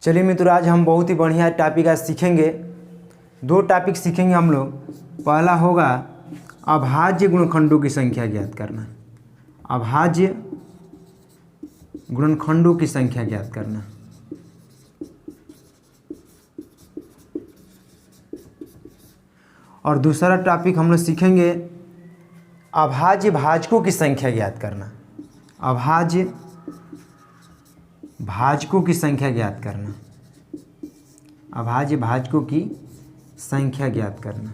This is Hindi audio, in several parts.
चलिए मित्रों, आज हम बहुत ही बढ़िया टॉपिक आज सीखेंगे। दो टॉपिक सीखेंगे हम लोग। पहला होगा अभाज्य गुणनखंडों की संख्या ज्ञात करना। अभाज्य गुणनखंडों की संख्या ज्ञात करना। और दूसरा टॉपिक हम लोग सीखेंगे अभाज्य भाजकों की संख्या ज्ञात करना। अभाज्य भाजकों की संख्या ज्ञात करना। अभाज्य भाजकों की संख्या ज्ञात करना।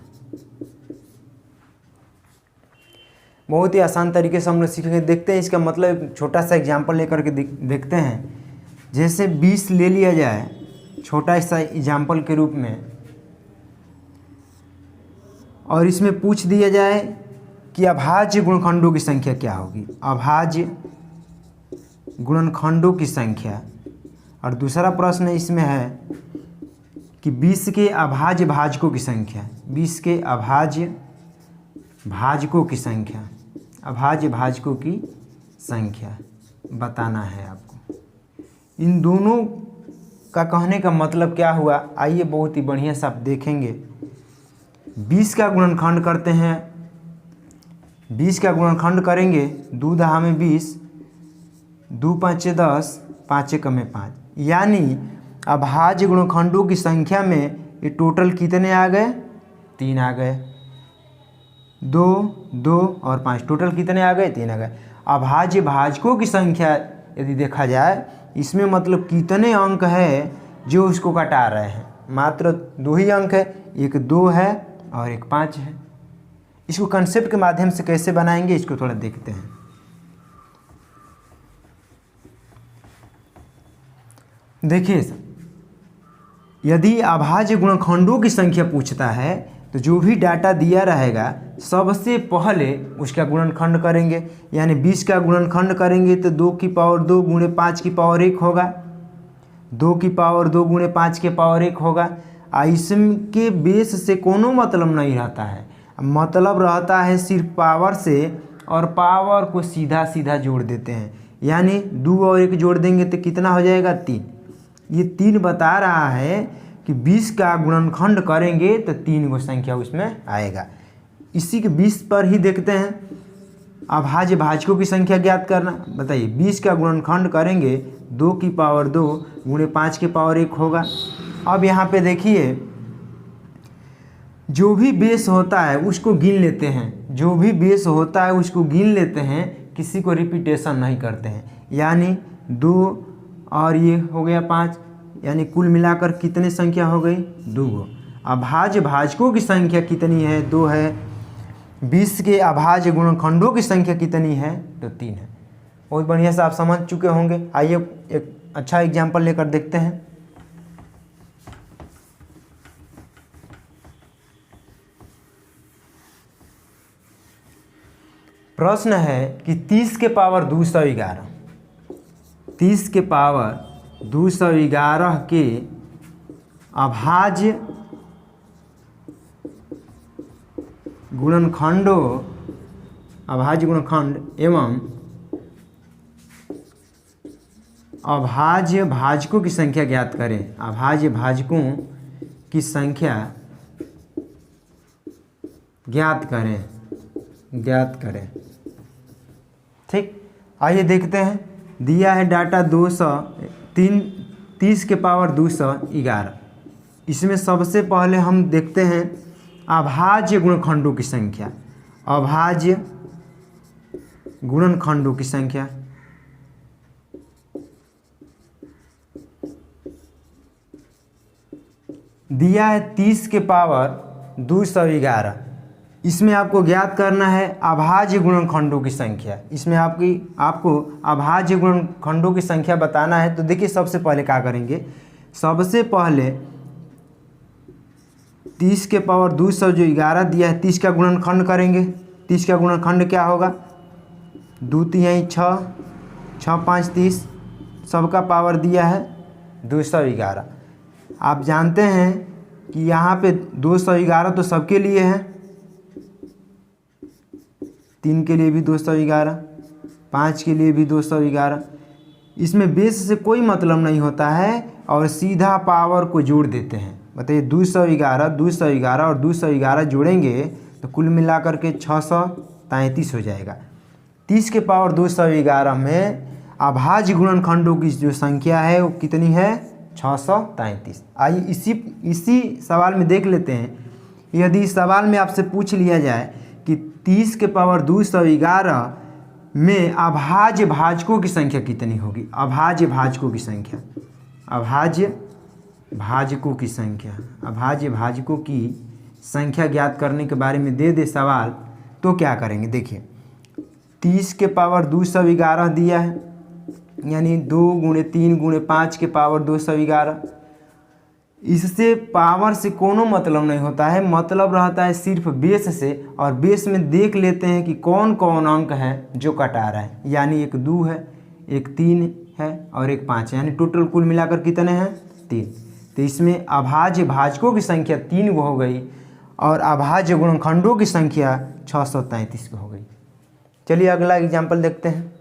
बहुत ही आसान तरीके से हम लोग सीखेंगे। देखते हैं इसका मतलब, छोटा सा एग्जाम्पल लेकर के देखते हैं। जैसे 20 ले लिया जाए छोटा सा एग्जाम्पल के रूप में, और इसमें पूछ दिया जाए कि अभाज्य गुणनखंडों की संख्या क्या होगी। अभाज्य गुणनखंडों की संख्या। और दूसरा प्रश्न इसमें है कि 20 के अभाज्य भाजकों की संख्या। 20 के अभाज्य भाजकों की संख्या। अभाज्य भाजकों की संख्या बताना है आपको। इन दोनों का कहने का मतलब क्या हुआ, आइए बहुत ही बढ़िया से आप देखेंगे। 20 का गुणनखंड करते हैं। 20 का गुणनखंड करेंगे, 2 दहा में 20, 2 5 10, 5 1 में 5, यानी अभाज्य गुणनखंडों की संख्या में ये टोटल कितने आ गए? 3 आ गए। 2 2 और 5 टोटल कितने आ गए? 3 आ गए। अभाज्य भाजकों की संख्या यदि देखा जाए, इसमें मतलब कितने अंक है जो उसको घटा रहे हैं। मात्र 2 ही अंक है, एक 2 है और एक 5 है। इसको कंसेप्ट के माध्यम से कैसे बनाएंगे, इसको थोड़ा देखते हैं। देखिए, यदि अभाज्य गुणनखंडों की संख्या पूछता है तो जो भी डाटा दिया रहेगा सबसे पहले उसका गुणनखंड करेंगे। यानी 20 का गुणनखंड करेंगे तो 2 की पावर 2 गुणे 5 की पावर 1 होगा। 2 की पावर 2 गुणे 5 के पावर 1 होगा। इसके बेस से कोनो मतलब नहीं रहता है, मतलब रहता है सिर्फ पावर से, और पावर को सीधा सीधा जोड़ देते हैं। यानी 2 और 1 जोड़ देंगे तो कितना हो जाएगा? 3। ये 3 बता रहा है कि 20 का गुणनखंड करेंगे तो 3 गो संख्या उसमें आएगा। इसी के 20 पर ही देखते हैं अभाज्य भाजकों की संख्या ज्ञात करना। बताइए, 20 का गुणनखंड करेंगे, 2 की पावर 2 गुणे 5 के पावर 1 होगा। अब यहाँ पे देखिए, जो भी बेस होता है उसको गिन लेते हैं। जो भी बेस होता है उसको गिन लेते हैं, किसी को रिपीटेशन नहीं करते हैं। यानी 2 और ये हो गया 5, यानी कुल मिलाकर कितने संख्या हो गई? 2 गो। अभाज्य भाजकों की संख्या कितनी है? 2 है। 20 के अभाज्य गुणनखंडों की संख्या कितनी है? तो 3 है। बहुत बढ़िया से आप समझ चुके होंगे। आइए एक अच्छा एग्जाम्पल लेकर देखते हैं। प्रश्न है कि 30 के पावर 211, 30 के पावर 211 के अभाज्य गुणनखंडों, अभाज्य गुणनखंड एवं अभाज्य भाजकों की संख्या ज्ञात करें। अभाज्य भाजकों की संख्या ज्ञात करें, ज्ञात करें। ठीक, आइए देखते हैं। दिया है डाटा 30 के पावर 211। इसमें सबसे पहले हम देखते हैं अभाज्य गुणनखंडों की संख्या। अभाज्य गुणनखंडों की संख्या। दिया है 30 के पावर 211। इसमें आपको ज्ञात करना है अभाज्य गुणनखंडों की संख्या। इसमें आपको अभाज्य गुणनखंडों की संख्या बताना है। तो देखिए, सबसे पहले क्या करेंगे, सबसे पहले 30 के पावर 211 दिया है, 30 का गुणनखंड करेंगे। 30 का गुणनखंड क्या होगा? 2 3 6, 6 5 30, सबका पावर दिया है 211। आप जानते हैं कि यहाँ पे 211 तो सबके लिए है। 3 के लिए भी 211, 5 के लिए भी 211। इसमें बेस से कोई मतलब नहीं होता है, और सीधा पावर को जोड़ देते हैं। बताइए 211, 211 और 211 जोड़ेंगे तो कुल मिलाकर के 633 हो जाएगा। 30 के पावर 211 में अभाज्य गुणनखंडों की जो संख्या है वो कितनी है? 633। आइए इसी सवाल में देख लेते हैं। यदि इस सवाल में आपसे पूछ लिया जाए कि 30 के पावर 211 में अभाज्य भाजकों की संख्या कितनी होगी? अभाज्य भाजकों की संख्या, अभाज्य भाजकों की संख्या, अभाज्य भाजकों की संख्या ज्ञात करने के बारे में दे सवाल, तो क्या करेंगे? देखिए 30 के पावर 211 दिया है, यानी 2 गुणे 3 गुणे 5 के पावर 211। इससे पावर से कोनो मतलब नहीं होता है, मतलब रहता है सिर्फ बेस से। और बेस में देख लेते हैं कि कौन कौन अंक है जो कटा रहा है, यानी एक 2 है, एक 3 है और एक 5 है, यानी टोटल कुल मिलाकर कितने हैं? 3। तो इसमें अभाज्य भाजकों की संख्या 3 हो गई और अभाज्य गुणनखंडों की संख्या 633 हो गई। चलिए अगला एग्जाम्पल देखते हैं।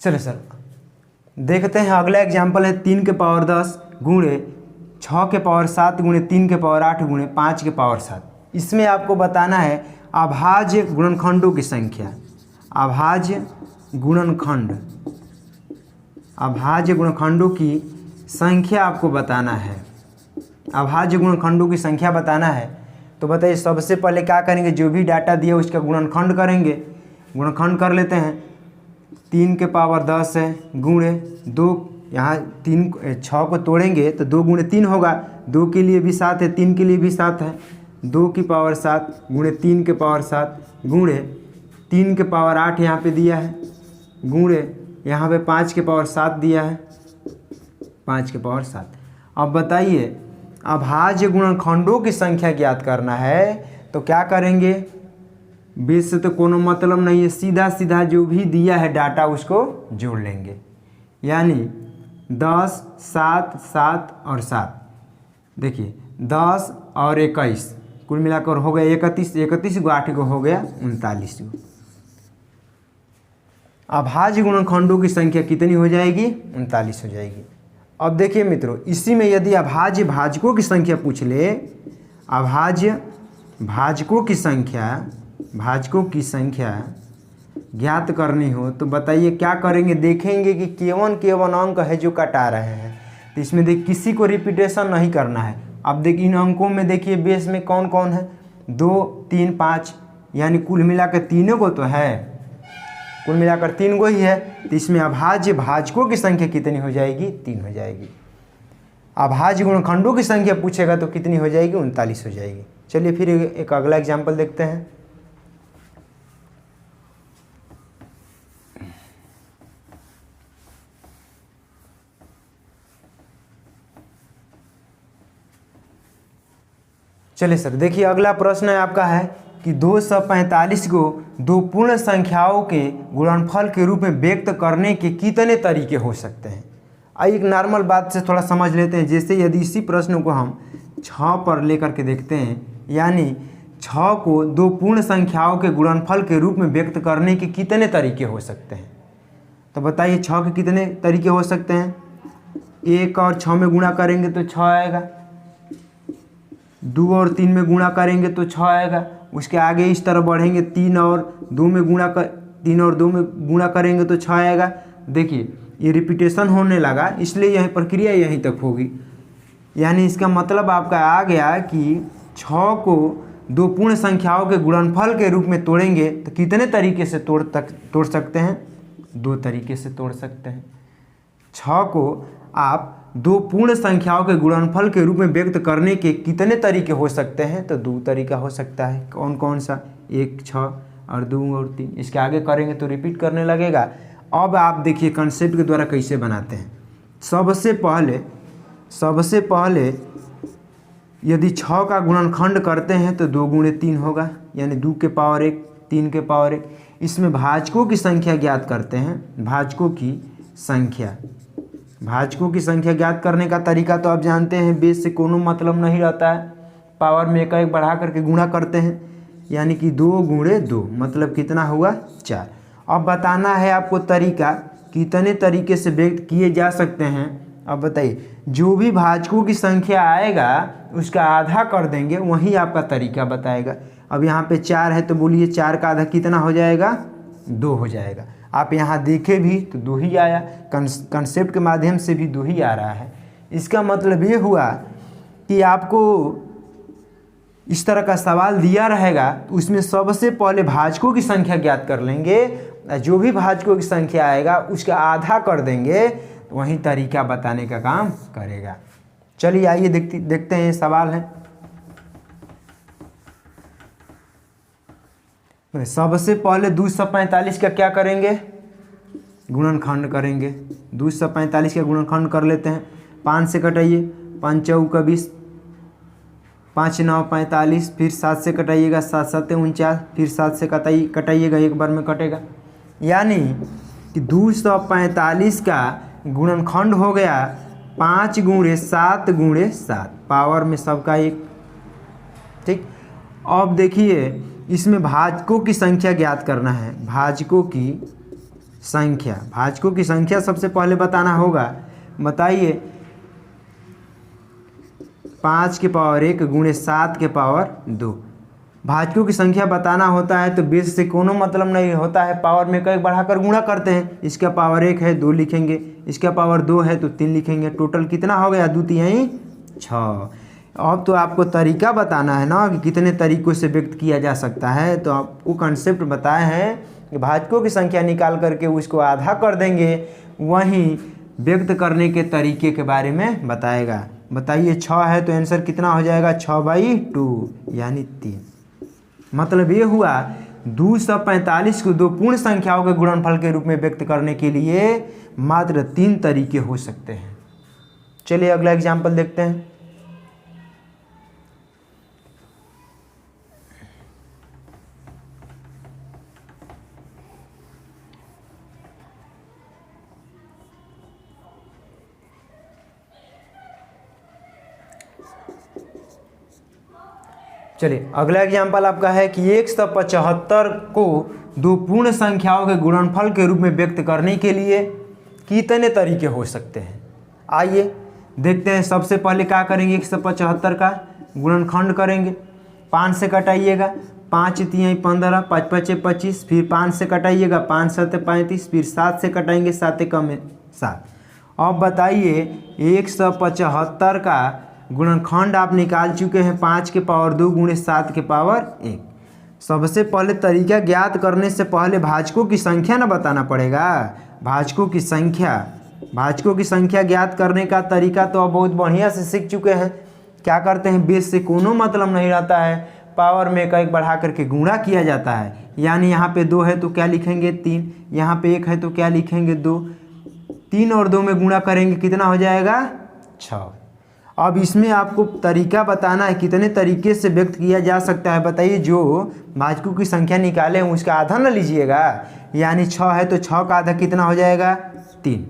चलिए सर देखते हैं अगला एग्जाम्पल है 3 के पावर 10 गुणे 6 के पावर 7 गुणे 3 के पावर 8 गुणे 5 के पावर 7। इसमें आपको बताना है अभाज्य गुणनखंडों की संख्या, अभाज्य गुणनखंड, अभाज्य गुणनखंडों की संख्या आपको बताना है। अभाज्य गुणनखंडों की संख्या बताना है तो बताइए सबसे पहले क्या करेंगे? जो भी डाटा दिया उसका गुणनखंड करेंगे। गुणनखंड कर लेते हैं। 3 के पावर 10 है गुणे 2, यहाँ 6 को तोड़ेंगे तो 2 गुणे 3 होगा, 2 के लिए भी 7 है, 3 के लिए भी 7 है, 2 की पावर 7 गुणे 3 के पावर 7 गुणे 3 के पावर 8 यहाँ पे दिया है, गुणे यहाँ पे 5 के पावर 7 दिया है, 5 के पावर 7। अब बताइए अभाज्य गुणनखंडों की संख्या ज्ञात करना है तो क्या करेंगे? बेस से तो कोनो मतलब नहीं है, सीधा सीधा जो भी दिया है डाटा उसको जोड़ लेंगे, यानी 10, 7, 7 और 7। देखिए 10 और 21 कुल मिलाकर हो गया 31, 31 को 8 को हो गया 39 को। अभाज्य गुणनखंडों की संख्या कितनी हो जाएगी? 39 हो जाएगी। अब देखिए मित्रों, इसी में यदि अभाज्य भाजकों की संख्या पूछ ले, अभाज्य भाजकों की संख्या, भाजकों की संख्या ज्ञात करनी हो तो बताइए क्या करेंगे? देखेंगे कि केवल अंक है जो कटा रहे हैं, तो इसमें देख किसी को रिपीटेशन नहीं करना है। अब देखिए इन अंकों में देखिए बेस में कौन कौन है? 2, 3, 5, यानी कुल मिलाकर तीनों को तो है, कुल मिलाकर 3 को ही है। तो इसमें अभाज्य भाजकों की संख्या कितनी हो जाएगी? 3 हो जाएगी। अभाज्य गुणनखंडों की संख्या पूछेगा तो कितनी हो जाएगी? 39 हो जाएगी। चलिए फिर एक अगला एग्जाम्पल देखते हैं। चलिए सर देखिए अगला प्रश्न है आपका है कि 245 को 2 पूर्ण संख्याओं के गुणनफल के रूप में व्यक्त करने के कितने तरीके हो सकते हैं? आइए एक नॉर्मल बात से थोड़ा समझ लेते हैं। जैसे यदि इसी प्रश्न को हम 6 पर लेकर के देखते हैं, यानी 6 को 2 पूर्ण संख्याओं के गुणनफल के रूप में व्यक्त करने के कितने तरीके हो सकते हैं? तो बताइए 6 के कितने तरीके हो सकते हैं? 1 और 6 में गुणा करेंगे तो 6 आएगा, 2 और 3 में गुणा करेंगे तो 6 आएगा। उसके आगे इस तरह बढ़ेंगे, 3 और 2 में गुणा करेंगे तो 6 आएगा। देखिए ये रिपीटेशन होने लगा, इसलिए यह प्रक्रिया यहीं तक होगी। यानी इसका मतलब आपका आ गया कि 6 को 2 पूर्ण संख्याओं के गुणनफल के रूप में तोड़ेंगे तो कितने तरीके से तोड़ सकते हैं? 2 तरीके से तोड़ सकते हैं। 6 को आप 2 पूर्ण संख्याओं के गुणनफल के रूप में व्यक्त करने के कितने तरीके हो सकते हैं? तो 2 तरीका हो सकता है। कौन कौन सा? 1, 6 और 2 और 3। इसके आगे करेंगे तो रिपीट करने लगेगा। अब आप देखिए कंसेप्ट के द्वारा कैसे बनाते हैं। सबसे पहले यदि 6 का गुणनखंड करते हैं तो 2 गुणे 3 होगा, यानी 2 के पावर 1, 3 के पावर 1। इसमें भाजकों की संख्या ज्ञात करते हैं। भाजकों की संख्या ज्ञात करने का तरीका तो आप जानते हैं, बेस से कोनो मतलब नहीं रहता है, पावर में एक एक बढ़ा करके गुणा करते हैं, यानी कि 2 गुणे 2 मतलब कितना हुआ 4। अब बताना है आपको तरीका कितने तरीके से व्यक्त किए जा सकते हैं। अब बताइए, जो भी भाजकों की संख्या आएगा उसका आधा कर देंगे, वही आपका तरीका बताएगा। अब यहाँ पे 4 है तो बोलिए 4 का आधा कितना हो जाएगा, 2 हो जाएगा। आप यहाँ देखे भी तो 2 ही आया, कंसेप्ट के माध्यम से भी 2 ही आ रहा है। इसका मतलब ये हुआ कि आपको इस तरह का सवाल दिया रहेगा तो उसमें सबसे पहले भाजकों की संख्या ज्ञात कर लेंगे, जो भी भाजकों की संख्या आएगा उसका आधा कर देंगे, वही तरीका बताने का काम करेगा। चलिए आइए देखते हैं, सवाल है। सबसे पहले 245 का क्या करेंगे, गुणनखंड करेंगे। 245 का गुणनखंड कर लेते हैं। 5 से कटाइए, 5 चौका 20, 5 9 45, फिर 7 से कटाइएगा, 7 7 49, फिर 7 से कटाइएगा, एक बार में कटेगा। यानी कि 245 का गुणनखंड हो गया 5 गुणे 7 गुणे 7, पावर में सबका 1। ठीक, अब देखिए इसमें भाजकों की संख्या ज्ञात करना है। भाजकों की संख्या सबसे पहले बताना होगा। बताइए, 5 के पावर 1 गुणे 7 के पावर 2। भाजकों की संख्या बताना होता है तो बेस से कोनो मतलब नहीं होता है, पावर में कई बढ़ाकर गुणा करते हैं। इसका पावर 1 है 2 लिखेंगे, इसका पावर 2 है तो 3 लिखेंगे। टोटल कितना हो गया, 2 3 6। अब तो आपको तरीका बताना है ना कि कितने तरीकों से व्यक्त किया जा सकता है। तो आपको कंसेप्ट बताए हैं कि भाजकों की संख्या निकाल करके उसको आधा कर देंगे, वहीं व्यक्त करने के तरीके के बारे में बताएगा। बताइए, 6 है तो आंसर कितना हो जाएगा, 6/2 यानी 3। मतलब ये हुआ 245 को 2 पूर्ण संख्याओं के गुणनफल के रूप में व्यक्त करने के लिए मात्र 3 तरीके हो सकते हैं। चलिए अगला एग्जाम्पल देखते हैं। चलिए अगला एग्जाम्पल आपका है कि 175 को 2 पूर्ण संख्याओं के गुणनफल के रूप में व्यक्त करने के लिए कितने तरीके हो सकते हैं। आइए देखते हैं। सबसे पहले क्या करेंगे, 175 का गुणनखंड करेंगे। 5 से कटाइएगा, 5 3 15, 5 5 25, फिर 5 से कटाइएगा, 5 7 35, फिर 7 से कटाएंगे, 7 कम 7। अब बताइए 175 का गुणनखंड आप निकाल चुके हैं 5 के पावर 2 गुणे 7 के पावर 1। सबसे पहले तरीका ज्ञात करने से पहले भाजकों की संख्या ना बताना पड़ेगा। भाजकों की संख्या ज्ञात करने का तरीका तो आप बहुत बढ़िया से सीख चुके हैं। क्या करते हैं, बेस से कोनो मतलब नहीं रहता है, पावर में एक बढ़ा करके गुणा किया जाता है। यानी यहाँ पे 2 है तो क्या लिखेंगे 3, यहाँ पे 1 है तो क्या लिखेंगे 2, 3 और 2 में गुणा करेंगे कितना हो जाएगा 6। अब इसमें आपको तरीका बताना है कितने तरीके से व्यक्त किया जा सकता है। बताइए, जो भाजकों की संख्या निकाले हैं उसका आधा ना लीजिएगा, यानी 6 है तो 6 का आधा कितना हो जाएगा 3।